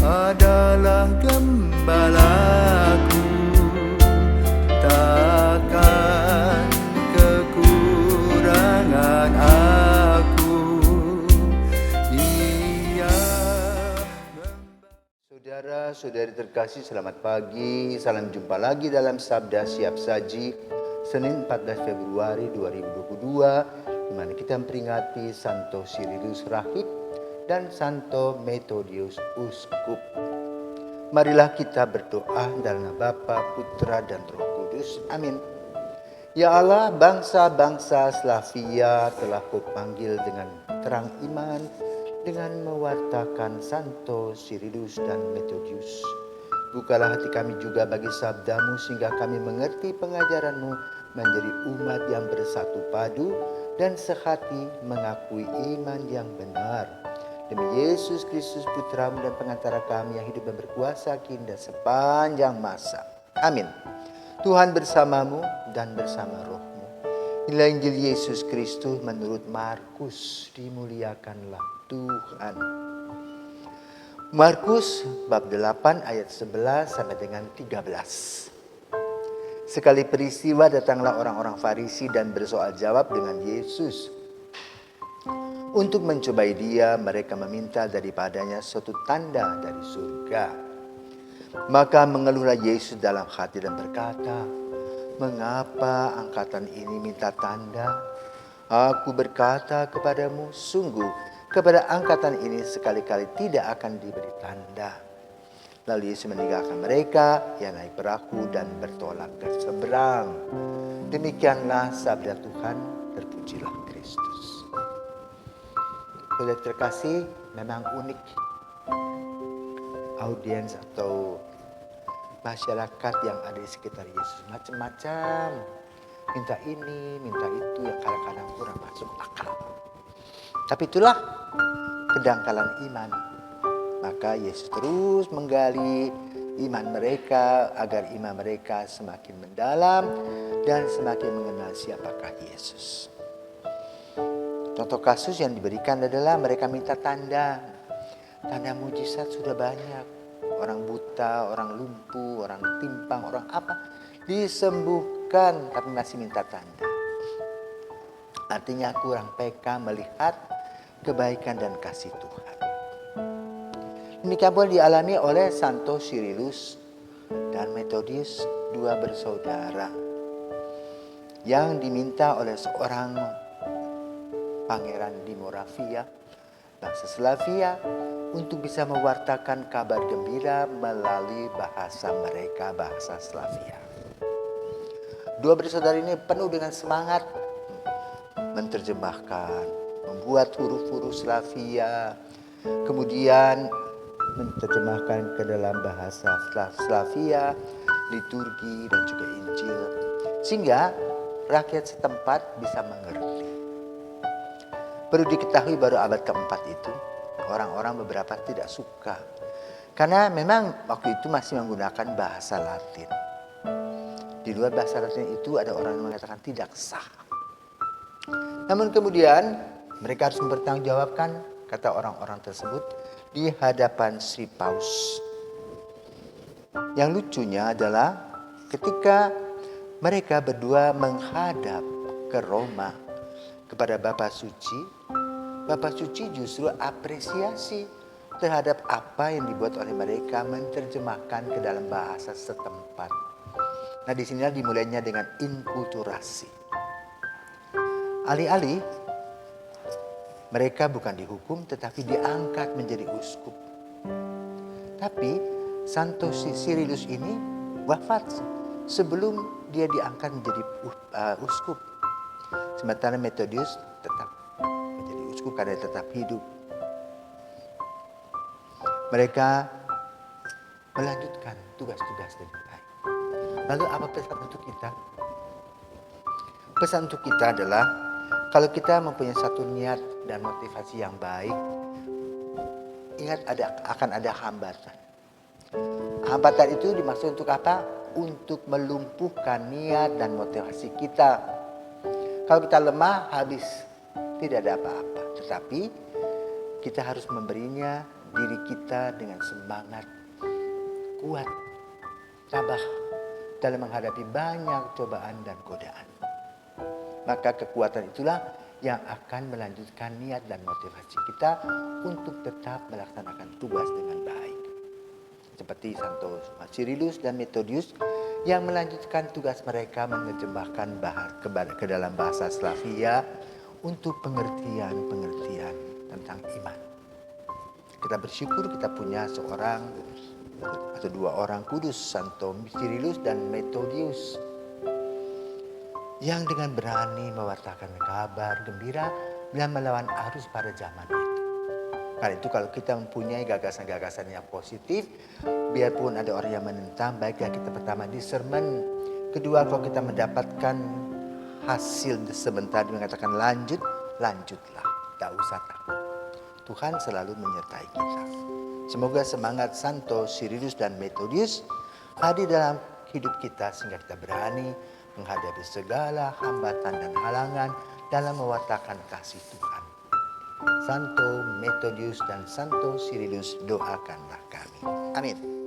adalah gembalaku, takkan kekurangan aku. Ia Saudara-saudari terkasih, selamat pagi. Salam jumpa lagi dalam Sabda Siap Saji Senin 14 Februari 2022, di mana kita memperingati Santo Cyrillus Rahib dan Santo Methodius Uskup. Marilah kita berdoa dalam nama Bapa, Putra, dan Roh Kudus. Amin. Ya Allah, bangsa-bangsa Slavia telah Kau panggil dengan terang iman dengan mewartakan Santo Cyrillus dan Methodius. Bukalah hati kami juga bagi sabda-Mu sehingga kami mengerti pengajaran-Mu menjadi umat yang bersatu padu dan sehati mengakui iman yang benar. Demi Yesus Kristus Putra-Mu dan pengantara kami yang hidup dan berkuasa kini dan sepanjang masa. Amin. Tuhan bersamamu dan bersama rohmu. Inilah Injil Yesus Kristus menurut Markus. Dimuliakanlah Tuhan. Markus bab 8 ayat 11 sampai dengan 13. Sekali peristiwa datanglah orang-orang Farisi dan bersoal jawab dengan Yesus. Untuk mencobai dia, mereka meminta daripadanya suatu tanda dari surga. Maka mengeluhlah Yesus dalam hati dan berkata, "Mengapa angkatan ini minta tanda? Aku berkata kepadamu, sungguh kepada angkatan ini sekali-kali tidak akan diberi tanda." Lalu Yesus meninggalkan mereka, ia naik perahu dan bertolak ke seberang. Demikianlah sabda Tuhan, terpujilah Kristus. Saudara terkasih, memang unik audiens atau masyarakat yang ada di sekitar Yesus. Macam-macam. Minta ini, minta itu yang kadang-kadang kurang masuk akal. Tapi itulah kedangkalan iman. Maka Yesus terus menggali iman mereka agar iman mereka semakin mendalam dan semakin mengenal siapakah Yesus. Contoh kasus yang diberikan adalah mereka minta tanda. Tanda mujizat sudah banyak. Orang buta, orang lumpuh, orang timpang, orang apa disembuhkan tapi masih minta tanda. Artinya kurang peka melihat kebaikan dan kasih Tuhan. Demikian pula dialami oleh Santo Cyrillus dan Methodius, dua bersaudara yang diminta oleh seorang pangeran di Moravia, bangsa Slavia, untuk bisa mewartakan kabar gembira melalui bahasa mereka, bahasa Slavia. Dua bersaudara ini penuh dengan semangat menerjemahkan, membuat huruf-huruf Slavia, kemudian menerjemahkan ke dalam bahasa Slavia, liturgi dan juga Injil, sehingga rakyat setempat bisa mengerti. Perlu diketahui baru abad keempat itu orang-orang beberapa tidak suka. Karena memang waktu itu masih menggunakan bahasa Latin. Di luar bahasa Latin itu ada orang yang mengatakan tidak sah. Namun kemudian mereka harus mempertanggungjawabkan kata orang-orang tersebut di hadapan Sri Paus. Yang lucunya adalah ketika mereka berdua menghadap ke Roma kepada Bapa Suci, Bapa Suci justru apresiasi terhadap apa yang dibuat oleh mereka menerjemahkan ke dalam bahasa setempat. Nah, di sinilah dimulainya dengan inkulturasi. Alih-alih mereka bukan dihukum tetapi diangkat menjadi uskup. Tapi Santo Cyrillus ini wafat sebelum dia diangkat menjadi uskup. Sementara Methodius tetap menjadi uskup karena tetap hidup. Mereka melanjutkan tugas-tugas dengan baik. Lalu apa pesan untuk kita? Pesan untuk kita adalah kalau kita mempunyai satu niat dan motivasi yang baik, ingat akan ada hambatan. Hambatan itu dimaksud untuk apa? Untuk melumpuhkan niat dan motivasi kita. Kalau kita lemah, habis. Tidak ada apa-apa. Tetapi kita harus memberinya diri kita dengan semangat kuat, tabah dalam menghadapi banyak cobaan dan godaan. Maka kekuatan itulah yang akan melanjutkan niat dan motivasi kita untuk tetap melaksanakan tugas dengan baik. Seperti Santo Cyrilus dan Methodius yang melanjutkan tugas mereka menerjemahkan ke dalam bahasa Slavia untuk pengertian-pengertian tentang iman. Kita bersyukur kita punya seorang atau dua orang kudus, Santo Cyrilus dan Methodius, yang dengan berani mewartakan kabar gembira dan melawan arus pada zaman itu. Karena itu kalau kita mempunyai gagasan-gagasan yang positif, biarpun ada orang yang menentang, baiklah kita pertama discernment. Kedua, kalau kita mendapatkan hasil sebentar mengatakan lanjut, lanjutlah. Tak usah takut. Tuhan selalu menyertai kita. Semoga semangat Santo Cyrilus dan Methodius hadir dalam hidup kita sehingga kita berani menghadapi segala hambatan dan halangan dalam mewartakan kasih Tuhan. Santo Methodius dan Santo Cyrilus, doakanlah kami. Amin.